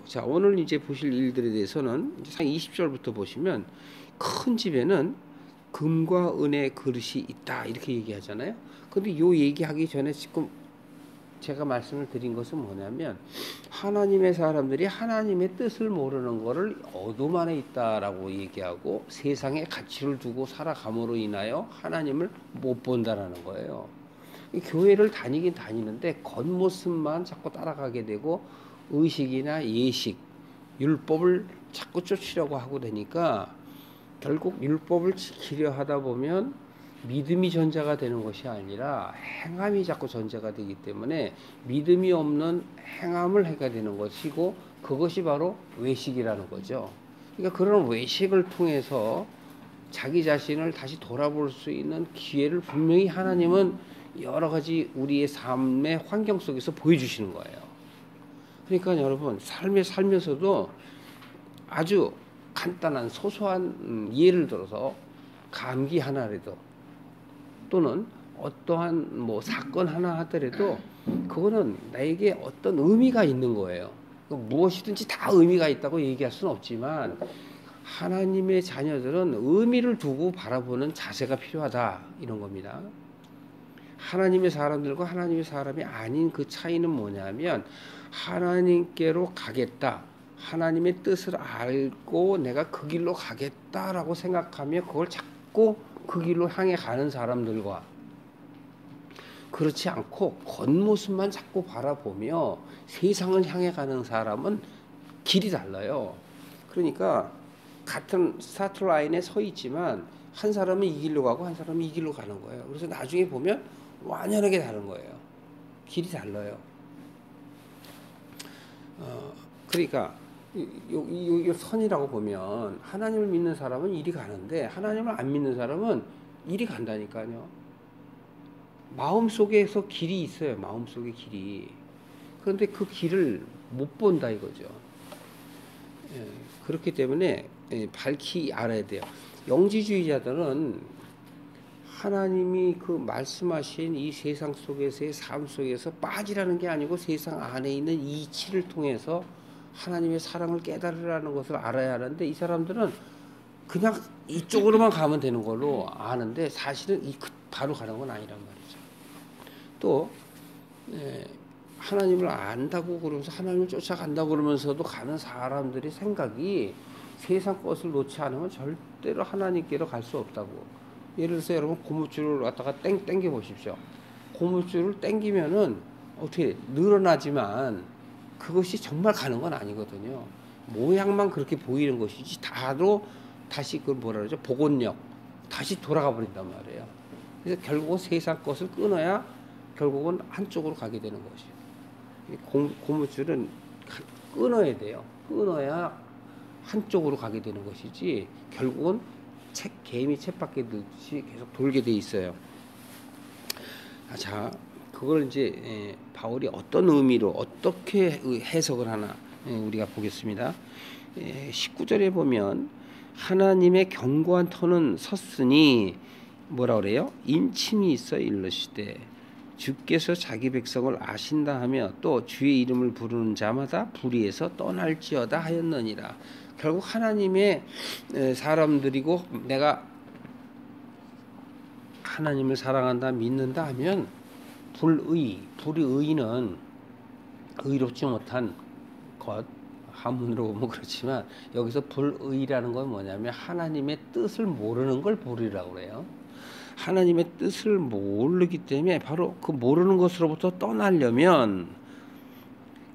자, 오늘 이제 보실 일들에 대해서는 이제 상 20절부터 보시면 큰 집에는 금과 은의 그릇이 있다 이렇게 얘기하잖아요. 근데 요 얘기하기 전에 지금 제가 말씀을 드린 것은 뭐냐면 하나님의 사람들이 하나님의 뜻을 모르는 것을 어둠 안에 있다라고 얘기하고 세상에 가치를 두고 살아감으로 인하여 하나님을 못 본다라는 거예요. 교회를 다니긴 다니는데 겉모습만 자꾸 따라가게 되고 의식이나 예식, 율법을 자꾸 쫓으려고 하고 되니까 결국 율법을 지키려 하다 보면 믿음이 전제가 되는 것이 아니라 행함이 자꾸 전제가 되기 때문에 믿음이 없는 행함을 해야 되는 것이고 그것이 바로 외식이라는 거죠. 그러니까 그런 외식을 통해서 자기 자신을 다시 돌아볼 수 있는 기회를 분명히 하나님은 여러 가지 우리의 삶의 환경 속에서 보여주시는 거예요. 그러니까 여러분 삶에 살면서도 아주 간단한 소소한 예를 들어서 감기 하나라도 또는 어떠한 뭐 사건 하나 하더라도 그거는 나에게 어떤 의미가 있는 거예요. 무엇이든지 다 의미가 있다고 얘기할 수는 없지만 하나님의 자녀들은 의미를 두고 바라보는 자세가 필요하다 이런 겁니다. 하나님의 사람들과 하나님의 사람이 아닌 그 차이는 뭐냐면 하나님께로 가겠다. 하나님의 뜻을 알고 내가 그 길로 가겠다라고 생각하며 그걸 자꾸 그 길로 향해 가는 사람들과 그렇지 않고 겉모습만 자꾸 바라보며 세상을 향해 가는 사람은 길이 달라요. 그러니까 같은 스타트 라인에 서 있지만 한 사람은 이 길로 가고 한 사람은 이 길로 가는 거예요. 그래서 나중에 보면 완연하게 다른 거예요. 길이 달라요. 그러니까 이 선이라고 보면 하나님을 믿는 사람은 이리 가는데 하나님을 안 믿는 사람은 이리 간다니까요. 마음속에서 길이 있어요. 마음속에 길이. 그런데 그 길을 못 본다 이거죠. 그렇기 때문에 밝히 알아야 돼요. 영지주의자들은 하나님이 그 말씀하신 이 세상 속에서의 삶 속에서 빠지라는 게 아니고 세상 안에 있는 이치를 통해서 하나님의 사랑을 깨달으라는 것을 알아야 하는데 이 사람들은 그냥 이쪽으로만 가면 되는 걸로 아는데 사실은 바로 가는 건 아니란 말이죠. 또 하나님을 안다고 그러면서 하나님을 쫓아간다고 그러면서도 가는 사람들의 생각이 세상 것을 놓지 않으면 절대로 하나님께로 갈 수 없다고. 예를 들어서 여러분 고무줄을 갖다가 땡겨 보십시오. 고무줄을 땡기면은 어떻게 늘어나지만 그것이 정말 가는 건 아니거든요. 모양만 그렇게 보이는 것이지 다로 다시 그 뭐라 그러죠? 복원력 다시 돌아가 버린단 말이에요. 그래서 결국은 세상 것을 끊어야 결국은 한쪽으로 가게 되는 것이에요. 고무줄은 끊어야 돼요. 끊어야 한쪽으로 가게 되는 것이지 결국은 개미 쳇바퀴 듯이 계속 돌게 돼 있어요. 자, 그걸 이제 바울이 어떤 의미로 어떻게 해석을 하나 우리가 보겠습니다. 19절에 보면 하나님의 견고한 터는 섰으니 뭐라 그래요? 인침이 있어 일러시되 주께서 자기 백성을 아신다 하며 또 주의 이름을 부르는 자마다 불의에서 떠날지어다 하였느니라. 결국 하나님의 사람들이고 내가 하나님을 사랑한다 믿는다 하면 불의, 의는 의롭지 못한 것 한문으로 보면 그렇지만 여기서 불의라는 건 뭐냐면 하나님의 뜻을 모르는 걸 불의라고 그래요. 하나님의 뜻을 모르기 때문에 바로 그 모르는 것으로부터 떠나려면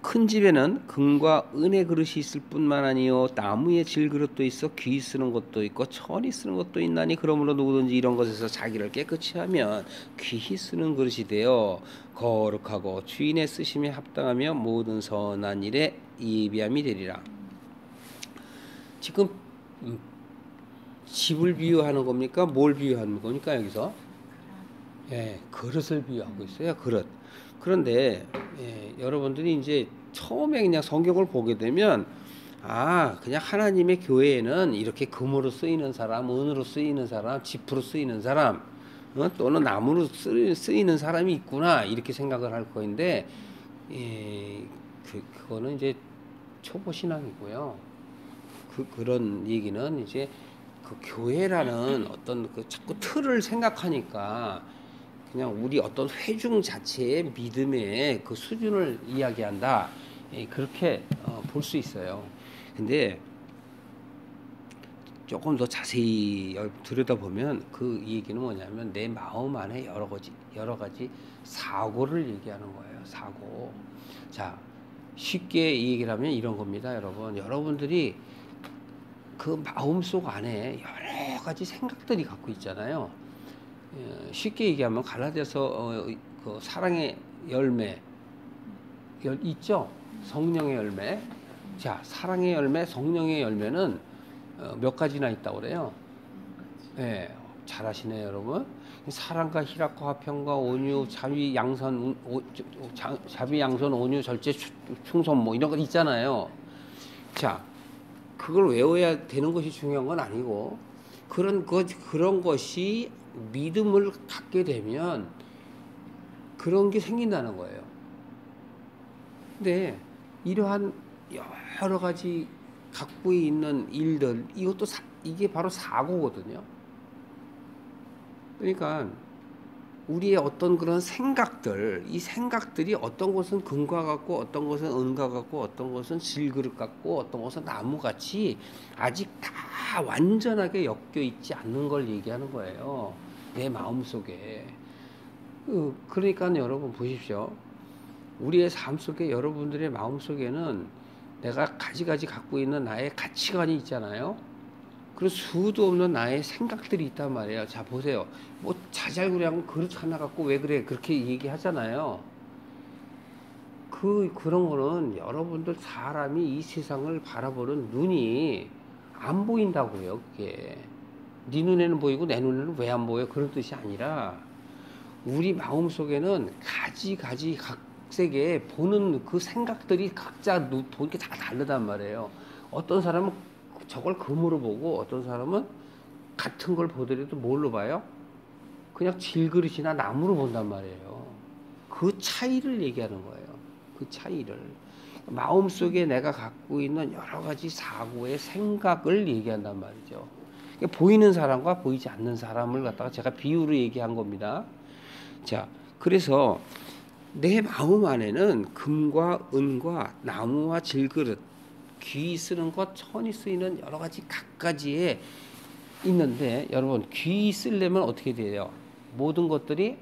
큰 집에는 금과 은의 그릇이 있을 뿐만 아니요 나무의 질그릇도 있어 귀 쓰는 것도 있고 천이 쓰는 것도 있나니 그러므로 누구든지 이런 것에서 자기를 깨끗이 하면 귀히 쓰는 그릇이 되어 거룩하고 주인의 쓰심에 합당하며 모든 선한 일에 예비함이 되리라. 지금 집을 비유하는 겁니까? 뭘 비유하는 겁니까? 여기서 그릇을 비유하고 있어요. 그릇. 그런데 여러분들이 이제 처음에 그냥 성경을 보게 되면 그냥 하나님의 교회에는 이렇게 금으로 쓰이는 사람, 은으로 쓰이는 사람, 지프로 쓰이는 사람, 또는 나무로 쓰이는 사람이 있구나 이렇게 생각을 할 거인데 그거는 이제 초보 신앙이고요. 그런 얘기는 이제 그 교회라는 어떤 그 자꾸 틀을 생각하니까 그냥 우리 어떤 회중 자체의 믿음의 그 수준을 이야기한다. 그렇게 볼 수 있어요. 근데 조금 더 자세히 들여다보면 그 얘기는 뭐냐면 내 마음 안에 여러 가지 사고를 얘기하는 거예요. 사고. 자, 쉽게 얘기를 하면 이런 겁니다, 여러분. 여러분들이 그 마음속 안에 여러 가지 생각들이 갖고 있잖아요. 쉽게 얘기하면 갈라디아서 그 사랑의 열매 있죠? 성령의 열매. 자, 사랑의 열매, 성령의 열매는 몇 가지나 있다고 그래요? 예, 잘하시네요, 여러분. 사랑과 희락과 화평과 온유, 자비, 양선, 자비, 양선, 온유, 절제, 충성 뭐 이런 거 있잖아요. 자, 그걸 외워야 되는 것이 중요한 건 아니고 그런 것이 믿음을 갖게 되면 그런 게 생긴다는 거예요. 근데 이러한 여러 가지 갖고 있는 일들, 이게 바로 사고거든요. 그러니까 우리의 어떤 그런 생각들, 이 생각들이 어떤 것은 금과 같고 어떤 것은 은과 같고 어떤 것은 질그릇 같고 어떤 것은 나무같이 아직 다 완전하게 엮여 있지 않는 걸 얘기하는 거예요. 내 마음속에. 그러니까 여러분 보십시오. 우리의 삶 속에, 여러분들의 마음 속에는 내가 가지가지 갖고 있는 나의 가치관이 있잖아요. 그리고 수도 없는 나의 생각들이 있단 말이에요. 자, 보세요. 뭐 자잘구레한 그릇 하나 갖고 왜 그래 그렇게 얘기하잖아요. 그런 거는 여러분들 사람이 이 세상을 바라보는 눈이 안 보인다고요. 그게 네 눈에는 보이고 내 눈에는 왜 안 보여, 그런 뜻이 아니라 우리 마음 속에는 가지 각색의 보는 그 생각들이 각자 보는 게 다 다르단 말이에요. 어떤 사람은 저걸 금으로 보고 어떤 사람은 같은 걸 보더라도 뭘로 봐요? 그냥 질그릇이나 나무로 본단 말이에요. 그 차이를 얘기하는 거예요. 그 차이를. 마음속에 내가 갖고 있는 여러 가지 사고의 생각을 얘기한단 말이죠. 그러니까 보이는 사람과 보이지 않는 사람을 갖다가 제가 비유로 얘기한 겁니다. 자, 그래서 내 마음 안에는 금과 은과 나무와 질그릇, 귀 쓰는 것, 천이 쓰이는 여러 가지 각가지에 있는데, 여러분 귀 쓰려면 어떻게 돼요? 모든 것들이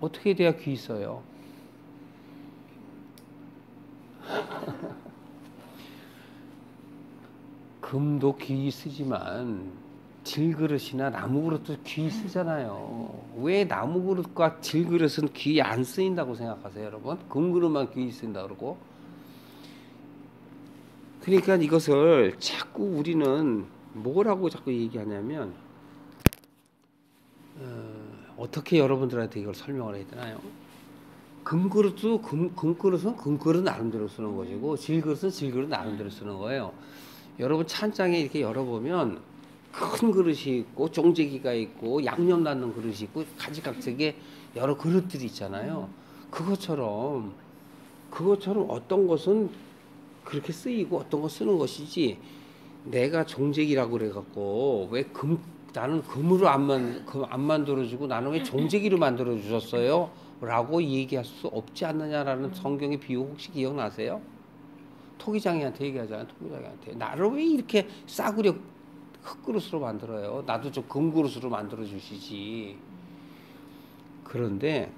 어떻게 돼야 귀 써요? 금도 귀 쓰지만 질그릇이나 나무그릇도 귀 쓰잖아요. 왜 나무그릇과 질그릇은 귀 안 쓰인다고 생각하세요, 여러분? 금그릇만 귀 쓰인다 그러고. 그러니까 이것을 자꾸 우리는 뭐라고 자꾸 얘기하냐면 어떻게 여러분들한테 이걸 설명을 해야 되나요? 금그릇도 금그릇은 금그릇 나름대로 쓰는 것이고 질그릇은 질그릇 나름대로 쓰는 거예요. 여러분 찬장에 이렇게 열어보면 큰 그릇이 있고 종재기가 있고 양념 넣는 그릇이 있고 가지각색의 여러 그릇들이 있잖아요. 그것처럼 어떤 것은 그렇게 쓰이고 어떤 거 쓰는 것이지, 내가 종재기라고 그래갖고 왜 나는 금으로 안 만들어주고 나는 왜 종재기로 만들어 주셨어요? 라고 얘기할 수 없지 않느냐라는 성경의 비유 혹시 기억나세요? 토기장이한테 얘기하잖아요. 토기장이한테 나를 왜 이렇게 싸구려 흙그릇으로 만들어요? 나도 좀 금그릇으로 만들어 주시지. 그런데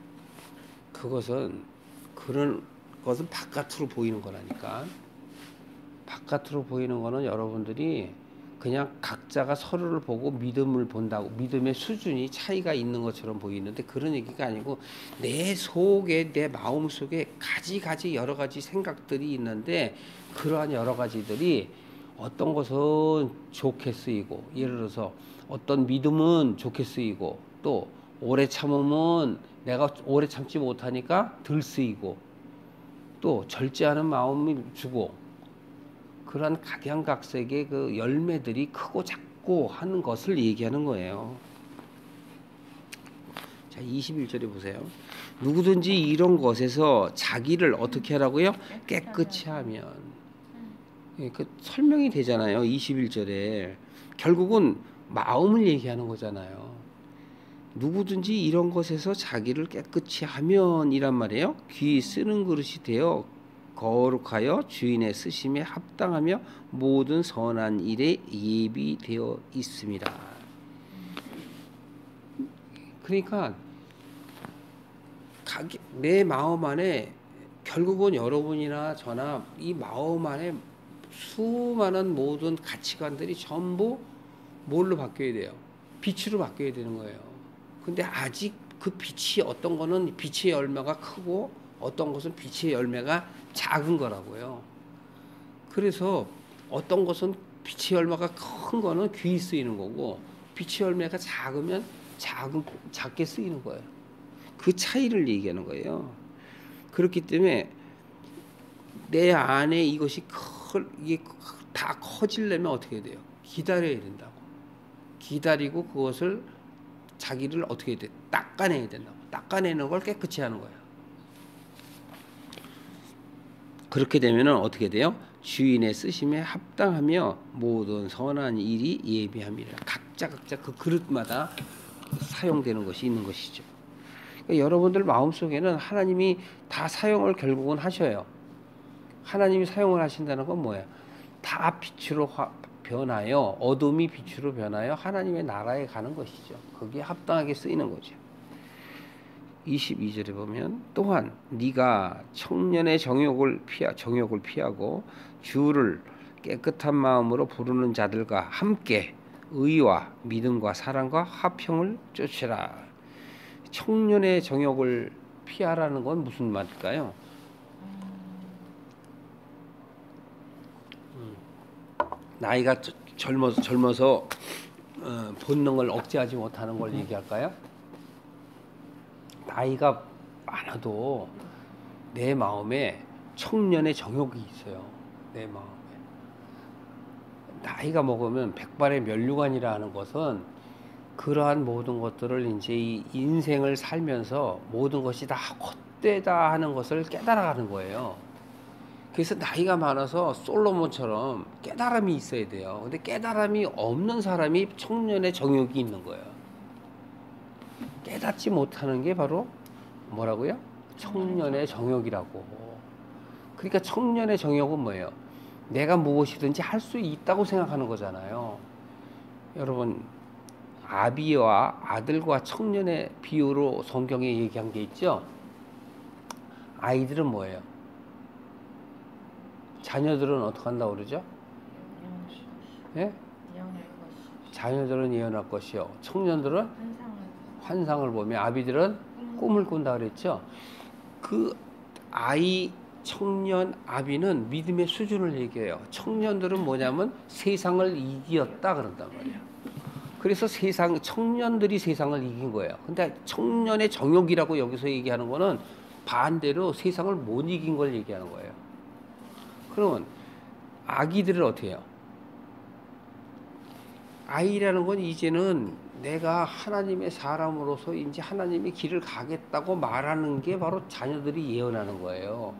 그런 것은 바깥으로 보이는 거라니까. 바깥으로 보이는 거는 여러분들이 그냥 각자가 서로를 보고 믿음을 본다고, 믿음의 수준이 차이가 있는 것처럼 보이는데 그런 얘기가 아니고 내 속에, 내 마음 속에 가지 여러 가지 생각들이 있는데 그러한 여러 가지들이 어떤 것은 좋게 쓰이고, 예를 들어서 어떤 믿음은 좋게 쓰이고, 또 오래 참으면 내가 오래 참지 못하니까 덜 쓰이고, 또 절제하는 마음이 주고, 그러한 각양각색의 그 열매들이 크고 작고 하는 것을 얘기하는 거예요. 자, 21절에 보세요. 누구든지 이런 것에서 자기를 어떻게 하라고요? 깨끗이 하면. 그 설명이 되잖아요. 21절에. 결국은 마음을 얘기하는 거잖아요. 누구든지 이런 것에서 자기를 깨끗이 하면 이란 말이에요. 귀 쓰는 그릇이 되어 거룩하여 주인의 쓰심에 합당하며 모든 선한 일에 예비되어 있습니다. 그러니까 내 마음 안에 결국은 여러분이나 저나 이 마음 안에 수많은 모든 가치관들이 전부 뭘로 바뀌어야 돼요? 빛으로 바뀌어야 되는 거예요. 근데 아직 그 빛이 어떤 거는 빛의 열매가 크고 어떤 것은 빛의 열매가 작은 거라고요. 그래서 어떤 것은 빛의 열매가 큰 거는 귀에 쓰이는 거고 빛의 열매가 작으면 작게 쓰이는 거예요. 그 차이를 얘기하는 거예요. 그렇기 때문에 내 안에 이것이 이게 다 커지려면 어떻게 돼요? 기다려야 된다고. 기다리고 그것을 자기를 어떻게 해야 돼? 닦아내야 된다고. 닦아내는 걸 깨끗이 하는 거예요. 그렇게 되면은 어떻게 돼요? 주인의 쓰심에 합당하며 모든 선한 일이 예비함이라. 각자 그 그릇마다 사용되는 것이 있는 것이죠. 그러니까 여러분들 마음속에는 하나님이 다 사용을 결국은 하셔요. 하나님이 사용을 하신다는 건 뭐예요? 다 빛으로 변하여 어둠이 빛으로 변하여 하나님의 나라에 가는 것이죠. 거기에 합당하게 쓰이는 거죠. 22절에 보면 또한 네가 청년의 정욕을 피하고 주를 깨끗한 마음으로 부르는 자들과 함께 의와 믿음과 사랑과 화평을 쫓으라. 청년의 정욕을 피하라는 건 무슨 말일까요? 나이가 젊어서 본능을 억제하지 못하는 걸 얘기할까요? 나이가 많아도 내 마음에 청년의 정욕이 있어요. 내 마음에. 나이가 먹으면 백발의 면류관이라 하는 것은 그러한 모든 것들을 이제 이 인생을 살면서 모든 것이 다 헛되다 하는 것을 깨달아가는 거예요. 그래서 나이가 많아서 솔로몬처럼 깨달음이 있어야 돼요. 근데 깨달음이 없는 사람이 청년의 정욕이 있는 거예요. 깨닫지 못하는 게 바로 뭐라고요? 청년의 정욕이라고. 그러니까 청년의 정욕은 뭐예요? 내가 무엇이든지 할 수 있다고 생각하는 거잖아요. 여러분, 아비와 아들과 청년의 비유로 성경에 얘기한 게 있죠? 아이들은 뭐예요? 자녀들은 어떻게 한다고 그러죠? 예? 자녀들은 예언할 것이요. 청년들은 환상을 보며 아비들은 꿈을 꾼다 그랬죠. 그 아이, 청년, 아비는 믿음의 수준을 얘기해요. 청년들은 뭐냐면 세상을 이겼다 그런단 말이에요. 그래서 청년들이 세상을 이긴 거예요. 근데 청년의 정욕이라고 여기서 얘기하는 거는 반대로 세상을 못 이긴 걸 얘기하는 거예요. 그러면 아기들은 어떻게 해요? 아이라는 건 이제는 내가 하나님의 사람으로서 이제 하나님의 길을 가겠다고 말하는 게 바로 자녀들이 예언하는 거예요.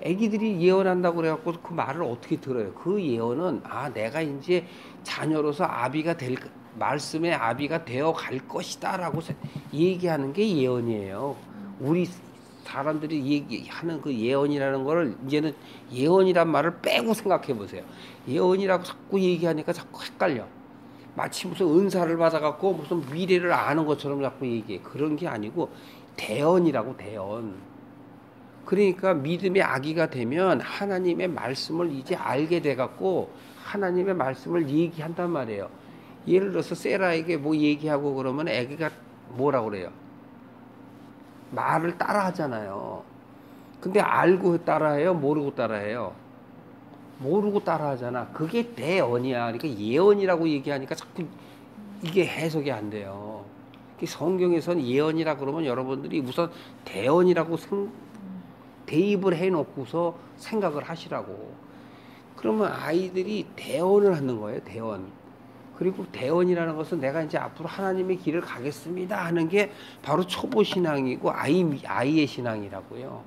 아기들이 예언한다고 그래갖고 그 말을 어떻게 들어요? 그 예언은 내가 이제 자녀로서 말씀의 아비가 되어 갈 것이다라고 얘기하는 게 예언이에요. 우리 사람들이 얘기하는 그 예언이라는 거를 이제는 예언이란 말을 빼고 생각해 보세요. 예언이라고 자꾸 얘기하니까 자꾸 헷갈려. 마치 무슨 은사를 받아갖고 무슨 미래를 아는 것처럼 자꾸 얘기해. 그런 게 아니고 대언이라고, 대언. 그러니까 믿음의 아기가 되면 하나님의 말씀을 이제 알게 돼갖고 하나님의 말씀을 얘기한단 말이에요. 예를 들어서 세라에게 뭐 얘기하고 그러면 아기가 뭐라고 그래요? 말을 따라 하잖아요. 근데 알고 따라해요? 모르고 따라해요? 모르고 따라 하잖아. 그게 대언이야. 그러니까 예언이라고 얘기하니까 자꾸 이게 해석이 안 돼요. 성경에서는 예언이라 그러면 여러분들이 우선 대언이라고 대입을 해놓고서 생각을 하시라고. 그러면 아이들이 대언을 하는 거예요. 대언. 그리고 대언이라는 것은 내가 이제 앞으로 하나님의 길을 가겠습니다 하는 게 바로 초보 신앙이고 아이의 신앙이라고요.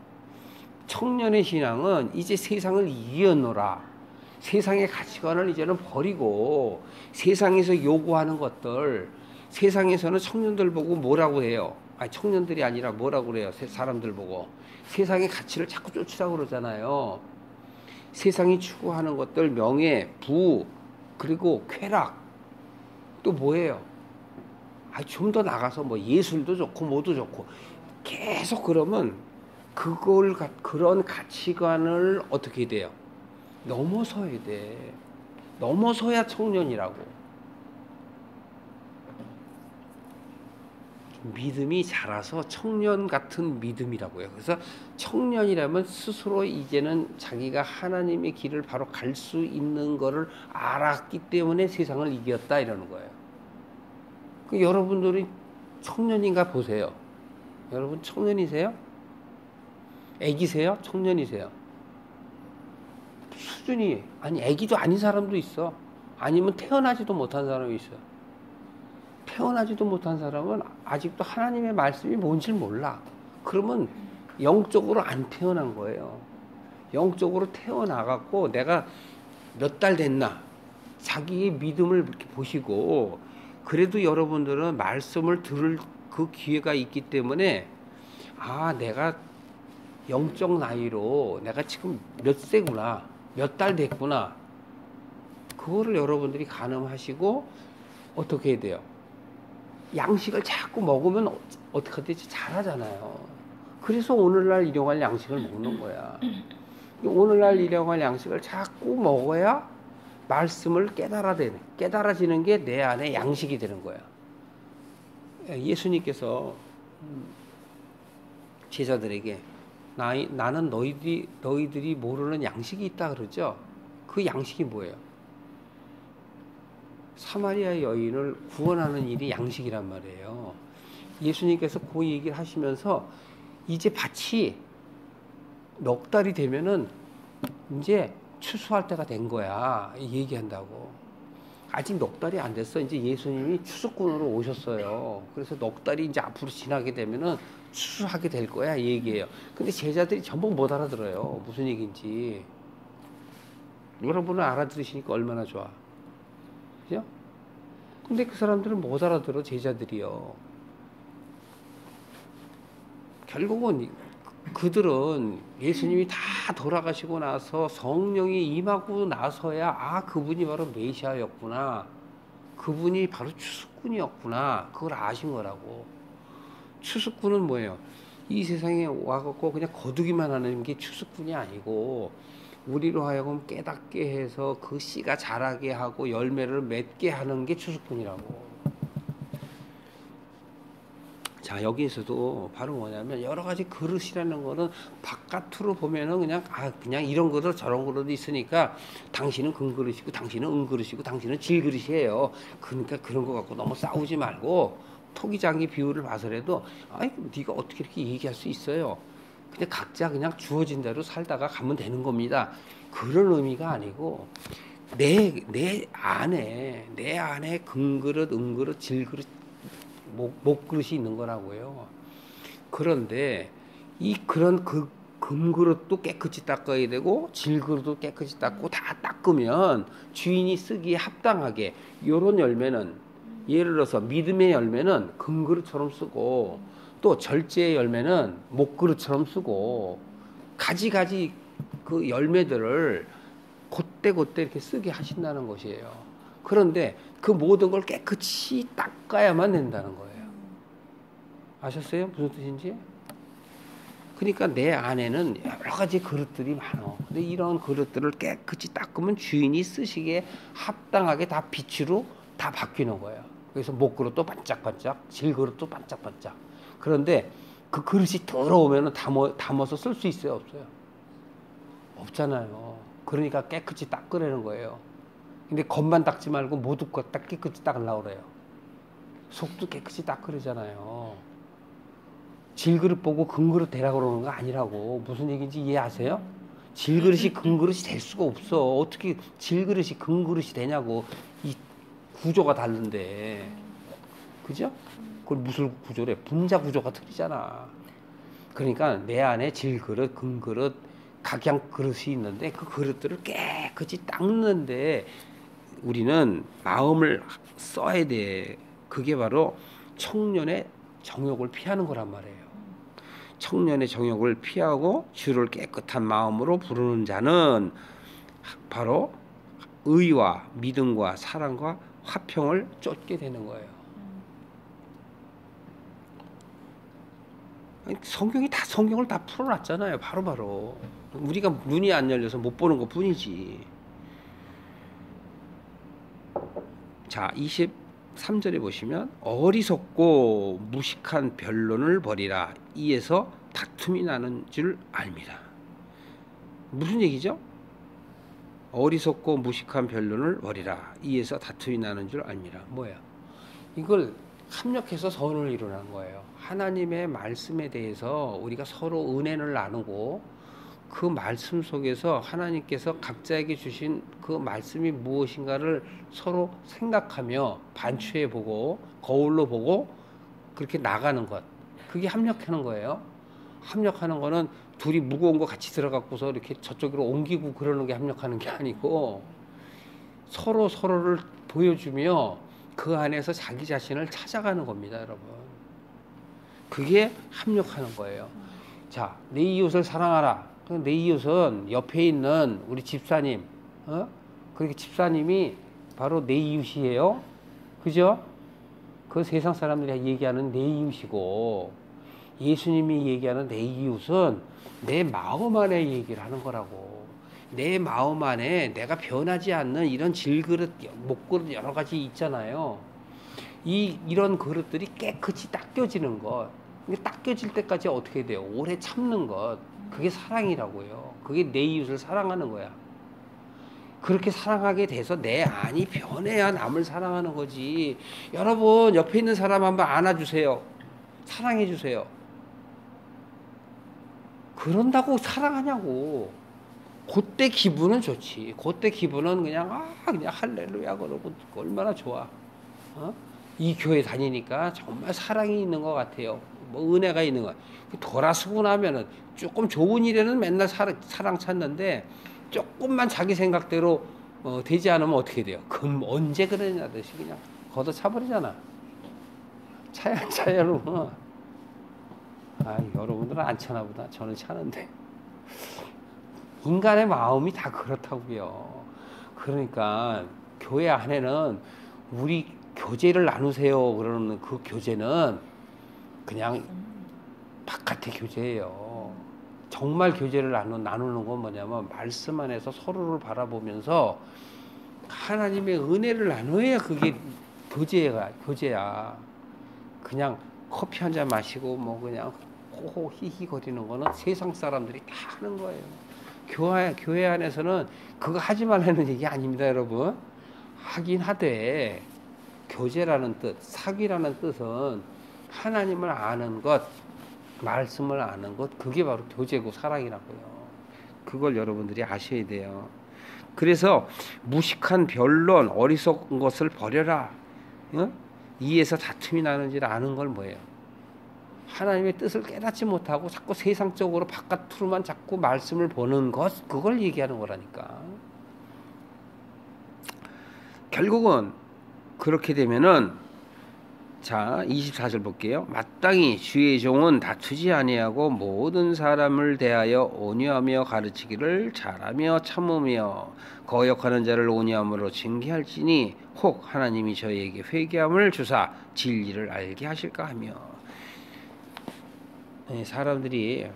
청년의 신앙은 이제 세상을 이겨노라. 세상의 가치관을 이제는 버리고 세상에서 요구하는 것들, 세상에서는 청년들 보고 뭐라고 해요? 아니, 청년들이 아니라 뭐라고 그래요? 사람들 보고 세상의 가치를 자꾸 쫓으라고 그러잖아요. 세상이 추구하는 것들, 명예, 부, 그리고 쾌락, 또 뭐예요? 좀 더 나가서 뭐 예술도 좋고 뭐도 좋고 계속 그러면 그런 가치관을 어떻게 돼요? 넘어서야 돼. 넘어서야 청년이라고. 믿음이 자라서 청년 같은 믿음이라고요. 그래서 청년이라면 스스로 이제는 자기가 하나님의 길을 바로 갈 수 있는 거를 알았기 때문에 세상을 이겼다 이러는 거예요. 여러분들이 청년인가 보세요. 여러분 청년이세요? 애기세요? 청년이세요? 수준이 애기도 아닌 사람도 있어. 아니면 태어나지도 못한 사람이 있어. 태어나지도 못한 사람은 아직도 하나님의 말씀이 뭔지 몰라. 그러면 영적으로 안 태어난 거예요. 영적으로 태어나갖고 내가 몇 달 됐나 자기의 믿음을 이렇게 보시고, 그래도 여러분들은 말씀을 들을 그 기회가 있기 때문에 내가 영적 나이로 내가 지금 몇 세구나, 몇 달 됐구나, 그거를 여러분들이 가늠하시고 어떻게 해야 돼요? 양식을 자꾸 먹으면 어떻게 되지? 잘하잖아요. 그래서 오늘날 일용할 양식을 먹는 거야. 오늘날 일용할 양식을 자꾸 먹어야 말씀을 깨달아지는 게 내 안에 양식이 되는 거야. 예수님께서 제자들에게 나는 너희들이 모르는 양식이 있다 그러죠. 그 양식이 뭐예요? 사마리아 여인을 구원하는 일이 양식이란 말이에요. 예수님께서 그 얘기를 하시면서 이제 밭이 넉 달이 되면은 이제 추수할 때가 된 거야 얘기한다고. 아직 넉 달이 안 됐어. 이제 예수님이 추수꾼으로 오셨어요. 그래서 넉 달이 이제 앞으로 지나게 되면은 추수하게 될 거야 얘기해요. 근데 제자들이 전부 못 알아들어요. 무슨 얘기인지. 여러분은 알아들으시니까 얼마나 좋아. 그죠? 근데 그 사람들은 못 알아들어, 제자들이요. 결국은 그들은 예수님이 다 돌아가시고 나서 성령이 임하고 나서야 그분이 바로 메시아였구나, 그분이 바로 추수꾼이었구나, 그걸 아신 거라고. 추수꾼은 뭐예요? 이 세상에 와갖고 그냥 거두기만 하는 게 추수꾼이 아니고, 우리로 하여금 깨닫게 해서 그 씨가 자라게 하고 열매를 맺게 하는 게 추수꾼이라고. 자, 여기에서도 바로 뭐냐면 여러 가지 그릇이라는 거는 바깥으로 보면은 그냥 이런 그릇 저런 그릇도 있으니까 당신은 금그릇이고 당신은 은그릇이고 당신은 질그릇이에요. 그러니까 그런 거 갖고 너무 싸우지 말고, 토기장기 비유를 봐서라도 네가 어떻게 이렇게 얘기할 수 있어요. 그냥 각자 그냥 주어진 대로 살다가 가면 되는 겁니다. 그런 의미가 아니고 내 안에 금그릇, 은그릇, 질그릇, 목그릇이 있는 거라고요. 그런데 그런 금그릇도 깨끗이 닦아야 되고 질그릇도 깨끗이 닦고 다 닦으면 주인이 쓰기에 합당하게, 요런 열매는 예를 들어서 믿음의 열매는 금그릇처럼 쓰고, 또 절제의 열매는 목그릇처럼 쓰고, 가지 그 열매들을 곧대 이렇게 쓰게 하신다는 것이에요. 그런데 그 모든 걸 깨끗이 닦아야만 된다는 거예요. 아셨어요? 무슨 뜻인지? 그러니까 내 안에는 여러 가지 그릇들이 많아. 근데 이런 그릇들을 깨끗이 닦으면 주인이 쓰시기에 합당하게 다 빛으로 다 바뀌는 거예요. 그래서 목그릇도 반짝반짝, 질그릇도 반짝반짝. 그런데 그 그릇이 더러우면 담아서 쓸 수 있어요? 없어요? 없잖아요. 그러니까 깨끗이 닦으라는 거예요. 근데 겉만 닦지 말고 모두 다 깨끗이 닦으려고 그래요. 속도 깨끗이 닦으려잖아요. 질그릇 보고 금그릇 되라고 그러는 거 아니라고. 무슨 얘기인지 이해하세요? 질그릇이 금그릇이 될 수가 없어. 어떻게 질그릇이 금그릇이 되냐고. 구조가 다른데, 그죠? 그걸 무슨 구조래? 분자 구조가 틀리잖아. 그러니까 내 안에 질그릇, 금그릇, 각양 그릇이 있는데 그 그릇들을 깨끗이 닦는데 우리는 마음을 써야 돼. 그게 바로 청년의 정욕을 피하는 거란 말이에요. 청년의 정욕을 피하고 주를 깨끗한 마음으로 부르는 자는 바로 의와 믿음과 사랑과 화평을 쫓게 되는 거예요. 성경을 다 풀어놨잖아요. 바로바로. 우리가 눈이 안 열려서 못 보는 것 뿐이지. 자, 23절에 보시면 어리석고 무식한 변론을 버리라. 이에서 다툼이 나는 줄 압니다. 무슨 얘기죠? 어리석고 무식한 변론을 버리라. 이에서 다툼이 나는 줄 압니다. 뭐야? 이걸 합력해서 선을 이루는 거예요. 하나님의 말씀에 대해서 우리가 서로 은혜를 나누고 그 말씀 속에서 하나님께서 각자에게 주신 그 말씀이 무엇인가를 서로 생각하며 반추해 보고 거울로 보고 그렇게 나가는 것. 그게 합력하는 거예요. 합력하는 거는 둘이 무거운 거 같이 들어갖고서 이렇게 저쪽으로 옮기고 그러는 게 합력하는 게 아니고 서로 서로를 보여주며 그 안에서 자기 자신을 찾아가는 겁니다, 여러분. 그게 합력하는 거예요. 자, 내 이웃을 사랑하라. 내 이웃은 옆에 있는 우리 집사님, 그렇게 집사님이 바로 내 이웃이에요. 그죠? 그 세상 사람들이 얘기하는 내 이웃이고, 예수님이 얘기하는 내 이웃은 내 마음 안에 얘기를 하는 거라고. 내 마음 안에 내가 변하지 않는 이런 질그릇, 목그릇 여러 가지 있잖아요. 이런 그릇들이 깨끗이 닦여지는 것. 닦여질 때까지 어떻게 돼요? 오래 참는 것. 그게 사랑이라고요. 그게 내 이웃을 사랑하는 거야. 그렇게 사랑하게 돼서 내 안이 변해야 남을 사랑하는 거지. 여러분, 옆에 있는 사람 한번 안아주세요. 사랑해주세요. 그런다고 사랑하냐고. 그때 기분은 좋지. 그때 기분은 그냥 할렐루야 그러고 얼마나 좋아. 이 교회 다니니까 정말 사랑이 있는 것 같아요. 뭐 은혜가 있는 것. 돌아서고 나면은 조금 좋은 일에는 맨날 사랑 찾는데 조금만 자기 생각대로 되지 않으면 어떻게 돼요? 그럼 언제 그러냐 듯이 그냥 걷어 차버리잖아. 차야로. 여러분들은 안 차나 보다. 저는 차는데. 인간의 마음이 다 그렇다고요. 그러니까 교회 안에는 우리 교제를 나누세요 그러는 그 교제는 그냥 바깥의 교제예요. 정말 교제를 나누는 건 뭐냐면 말씀 안에서 서로를 바라보면서 하나님의 은혜를 나눠야 그게 교제야. 그냥 커피 한 잔 마시고 뭐 그냥 호호 히히 거리는 거는 세상 사람들이 다 하는 거예요. 교회 안에서는 그거 하지 말라는 얘기 아닙니다, 여러분. 하긴 하되 교제라는 뜻, 사귀라는 뜻은 하나님을 아는 것, 말씀을 아는 것, 그게 바로 교제고 사랑이라고요. 그걸 여러분들이 아셔야 돼요. 그래서 무식한 변론, 어리석은 것을 버려라. 이에서 다툼이 나는지를 아는 걸 뭐예요? 하나님의 뜻을 깨닫지 못하고 자꾸 세상적으로 바깥으로만 자꾸 말씀을 보는 것, 그걸 얘기하는 거라니까. 결국은 그렇게 되면은 자 24절 볼게요. 마땅히 주의 종은 다투지 아니하고 모든 사람을 대하여 온유하며 가르치기를 잘하며 참으며 거역하는 자를 온유함으로 징계할지니 혹 하나님이 저희에게 회개함을 주사 진리를 알게 하실까 하며. 사람들이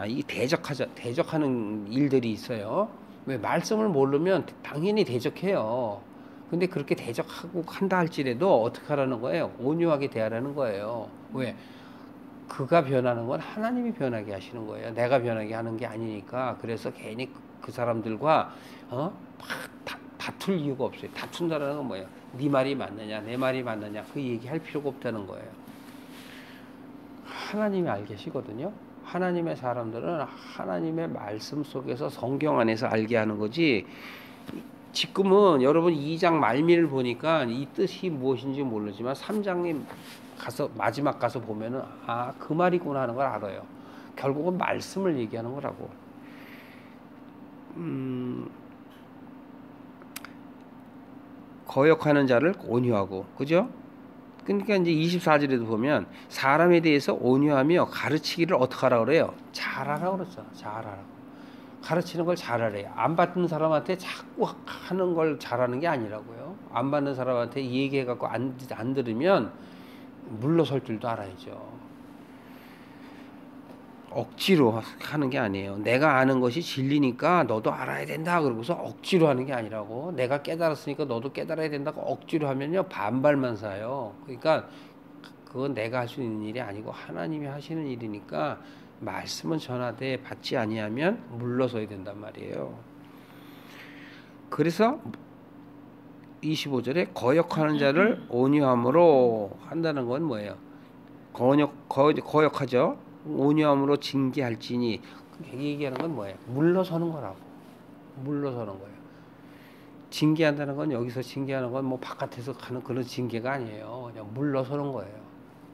이 대적하는 일들이 있어요. 왜? 말씀을 모르면 당연히 대적해요. 근데 그렇게 대적하고 한다 할지라도 어떻게 하라는 거예요? 온유하게 대하라는 거예요. 왜? 그가 변하는 건 하나님이 변하게 하시는 거예요. 내가 변하게 하는 게 아니니까. 그래서 괜히 그 사람들과 막 다툴 이유가 없어요. 다툰다는 건 뭐예요? 네 말이 맞느냐, 내 말이 맞느냐, 그 얘기할 필요가 없다는 거예요. 하나님이 알게 하시거든요. 하나님의 사람들은 하나님의 말씀 속에서 성경 안에서 알게 하는 거지 지금은 여러분 2장 말미를 보니까 이 뜻이 무엇인지 모르지만 3장에 가서 마지막 가서 보면은 아, 그 말이구나 하는 걸 알아요. 결국은 말씀을 얘기하는 거라고. 거역하는 자를 온유하고, 그죠? 그러니까 이제 24절에도 보면 사람에 대해서 온유하며 가르치기를 어떻게 하라 그래요? 잘하라 그랬잖아. 잘하라고. 가르치는 걸 잘하래요. 안 받는 사람한테 자꾸 하는 걸 잘하는 게 아니라고요. 안 받는 사람한테 얘기해갖고 안 들으면 물러설 줄도 알아야죠. 억지로 하는 게 아니에요. 내가 아는 것이 진리니까 너도 알아야 된다 그러고서 억지로 하는 게 아니라고. 내가 깨달았으니까 너도 깨달아야 된다고 억지로 하면요 반발만 사요. 그러니까 그건 내가 할 수 있는 일이 아니고 하나님이 하시는 일이니까 말씀은 전하되 받지 아니하면 물러서야 된단 말이에요. 그래서 25절에 거역하는 자를 온유함으로 한다는 건 뭐예요? 거역하죠. 온유함으로 징계할지니. 얘기하는 건 뭐예요? 물러서는 거라고. 물러서는 거예요. 징계한다는 건 여기서 징계하는 건 뭐 바깥에서 하는 그런 징계가 아니에요. 그냥 물러서는 거예요.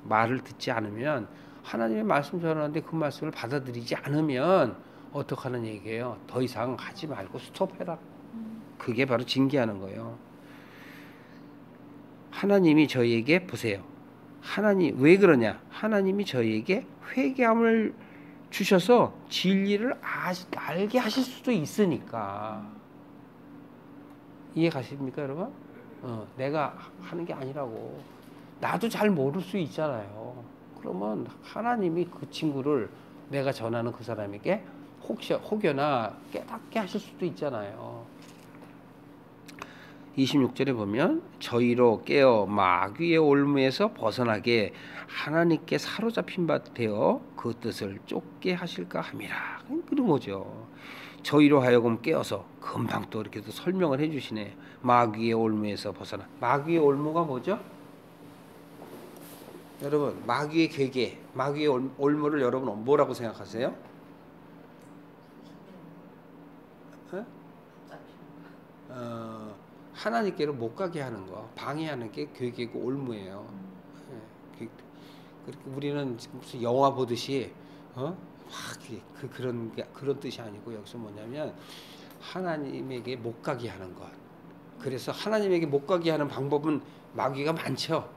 말을 듣지 않으면 하나님의 말씀 전하는데 그 말씀을 받아들이지 않으면 어떻게 하는 얘기예요? 더 이상 하지 말고 스톱해라. 그게 바로 징계하는 거예요. 하나님이 저희에게 보세요. 하나님 왜 그러냐? 하나님이 저희에게 회개함을 주셔서 진리를 알게 하실 수도 있으니까. 이해 가십니까, 여러분? 내가 하는 게 아니라고. 나도 잘 모를 수 있잖아요. 그러면 하나님이 그 친구를 내가 전하는 그 사람에게 혹여나 깨닫게 하실 수도 있잖아요. 26절에 보면 저희로 깨어 마귀의 올무에서 벗어나게 하나님께 사로잡힌 바 되어 그 뜻을 쫓게 하실까 함이라. 그런 거죠. 저희로 하여금 깨어서 금방 또 이렇게 또 설명을 해주시네. 마귀의 올무에서 벗어나. 마귀의 올무가 뭐죠? 여러분 마귀의 괴계, 마귀의 올무를 여러분 뭐라고 생각하세요? 하나님께로 못 가게 하는 거, 방해하는 게 괴계고 올무예요. 그렇게 우리는 무슨 영화 보듯이 그런 뜻이 아니고 여기서 뭐냐면 하나님에게 못 가게 하는 것. 그래서 하나님에게 못 가게 하는 방법은 마귀가 많죠.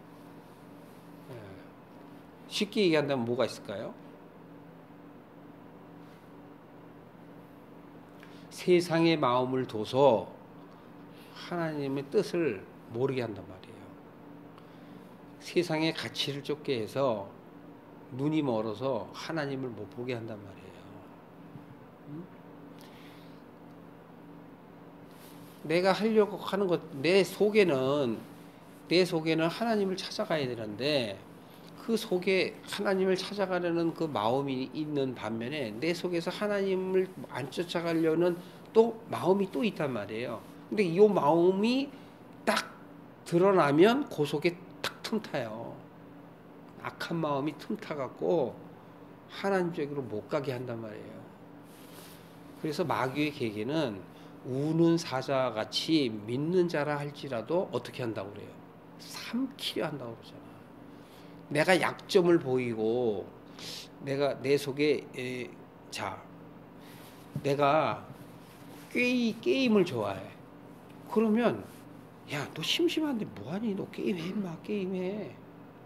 쉽게 얘기한다면 뭐가 있을까요? 세상의 마음을 둬서 하나님의 뜻을 모르게 한단 말이에요. 세상의 가치를 쫓게 해서 눈이 멀어서 하나님을 못 보게 한단 말이에요. 내가 하려고 하는 것, 내 속에는 하나님을 찾아가야 되는데 그 속에 하나님을 찾아가려는 그 마음이 있는 반면에 내 속에서 하나님을 안 쫓아가려는 또 마음이 또 있단 말이에요. 근데 이 마음이 딱 드러나면 그 속에 탁 틈타요. 악한 마음이 틈타갖고 하나님 쪽으로 못 가게 한단 말이에요. 그래서 마귀의 계계는 우는 사자같이 믿는 자라 할지라도 어떻게 한다고 그래요? 삼키려 한다고 그러잖아. 내가 약점을 보이고 내가 내 속에 내가 게임을 좋아해. 그러면 야, 너 심심한데 뭐하니? 너 게임해 임마. 게임해.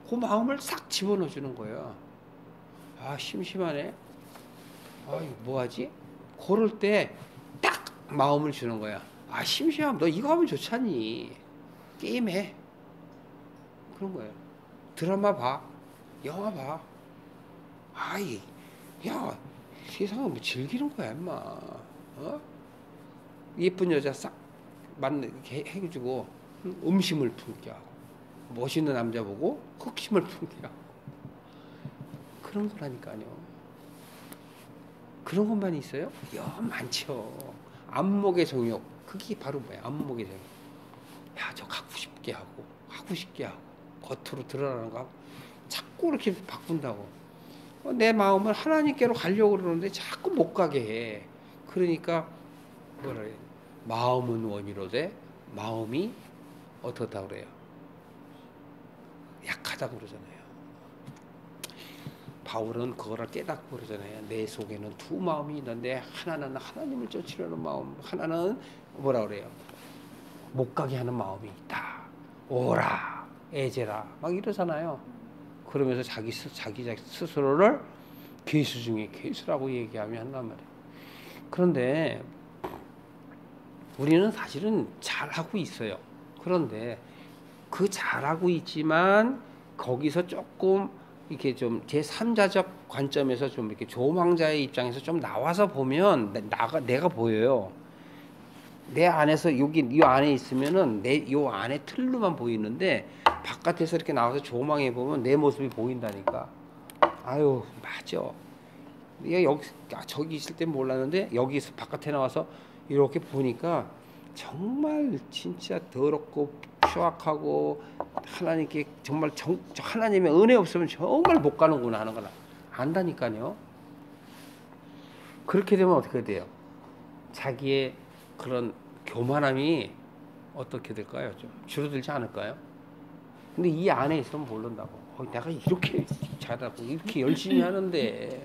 그 마음을 싹 집어넣어 주는 거야. 아, 심심하네. 아, 뭐하지? 그럴 때 딱 마음을 주는 거야. 아, 심심하면 너 이거 하면 좋잖니. 게임해. 그런 거예요. 드라마 봐. 영화 봐. 아이, 야, 세상은 뭐 즐기는 거야, 임마. 예쁜 여자 싹 해주고 음심을 품게 하고 멋있는 남자 보고 흑심을 품게 하고 그런 거라니까요. 그런 것만 있어요? 많죠. 안목의 정욕. 그게 바로 뭐야? 안목의 정욕. 야, 저 갖고 싶게 하고 겉으로 드러나는 거 하고 자꾸 이렇게 바꾼다고. 내 마음은 하나님께로 가려고 그러는데 자꾸 못 가게 해. 그러니까 뭐라 해요? 마음은 원이로되 마음이 어떻다 그래요? 약하다고 그러잖아요. 바울은 그거를 깨닫고 그러잖아요. 내 속에는 두 마음이 있는데 하나는 하나님을 쫓으려는 마음, 하나는 뭐라 그래요? 못 가게 하는 마음이 있다. 오라, 애제라 막 이러잖아요. 그러면서 자기 스스로를 괴수 중에 괴수라고 얘기하며 한단 말이에요. 그런데 우리는 사실은 잘하고 있어요. 그런데 그 잘하고 있지만 거기서 조금 이렇게 좀 제3자적 관점에서 좀 이렇게 조망자의 입장에서 좀 나와서 보면 내가 보여요. 내 안에서 여기 이 안에 있으면은 요 안에 틀로만 보이는데 바깥에서 이렇게 나와서 조망해 보면 내 모습이 보인다니까. 아유, 맞아. 내가 여기 저기 있을 땐 몰랐는데 여기서 바깥에 나와서 이렇게 보니까 정말 진짜 더럽고 추악하고 하나님께 정말 하나님의 은혜 없으면 정말 못 가는구나 하는 걸 안다니까요. 그렇게 되면 어떻게 돼요? 자기의 그런 교만함이 어떻게 될까요? 좀 줄어들지 않을까요? 근데 이 안에 있으면 모른다고. 내가 이렇게 잘하고 이렇게 열심히 하는데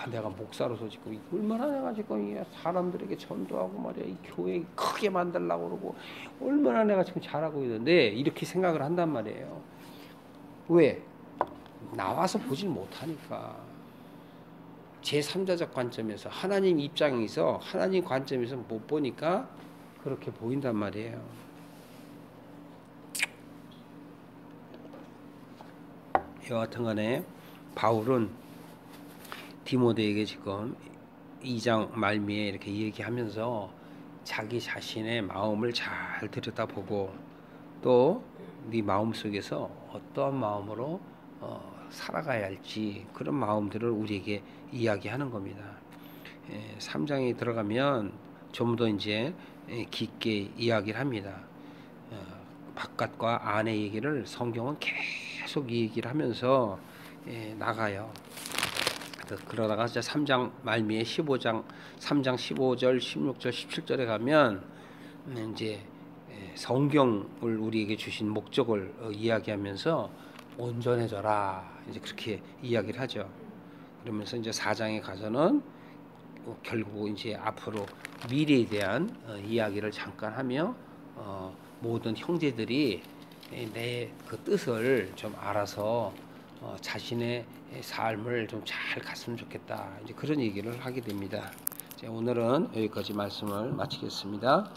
내가 목사로서 지금 얼마나 내가 지금 사람들에게 전도하고 말이야 이 교회 크게 만들려고 그러고 얼마나 내가 지금 잘하고 있는데 이렇게 생각을 한단 말이에요. 왜? 나와서 보질 못하니까. 제3자적 관점에서 하나님 입장에서 하나님 관점에서 못 보니까 그렇게 보인단 말이에요. 여하튼 간에 바울은 디모데에게 지금 2장 말미에 이렇게 얘기하면서 자기 자신의 마음을 잘 들여다보고 또 네 마음 속에서 어떠한 마음으로 살아가야 할지 그런 마음들을 우리에게 이야기하는 겁니다. 3장에 들어가면 좀 더 이제 깊게 이야기를 합니다. 바깥과 안의 얘기를 성경은 계속 얘기를 하면서 나가요. 그러다가 이제 3장 말미에 15장 3장 15절, 16절, 17절에 가면 이제 성경을 우리에게 주신 목적을 이야기하면서 온전해져라 이제 그렇게 이야기를 하죠. 그러면서 이제 4장에 가서는 결국 이제 앞으로 미래에 대한 이야기를 잠깐 하며 모든 형제들이 내 그 뜻을 좀 알아서 자신의 삶을 좀 잘 갔으면 좋겠다. 이제 그런 얘기를 하게 됩니다. 오늘은 여기까지 말씀을 마치겠습니다.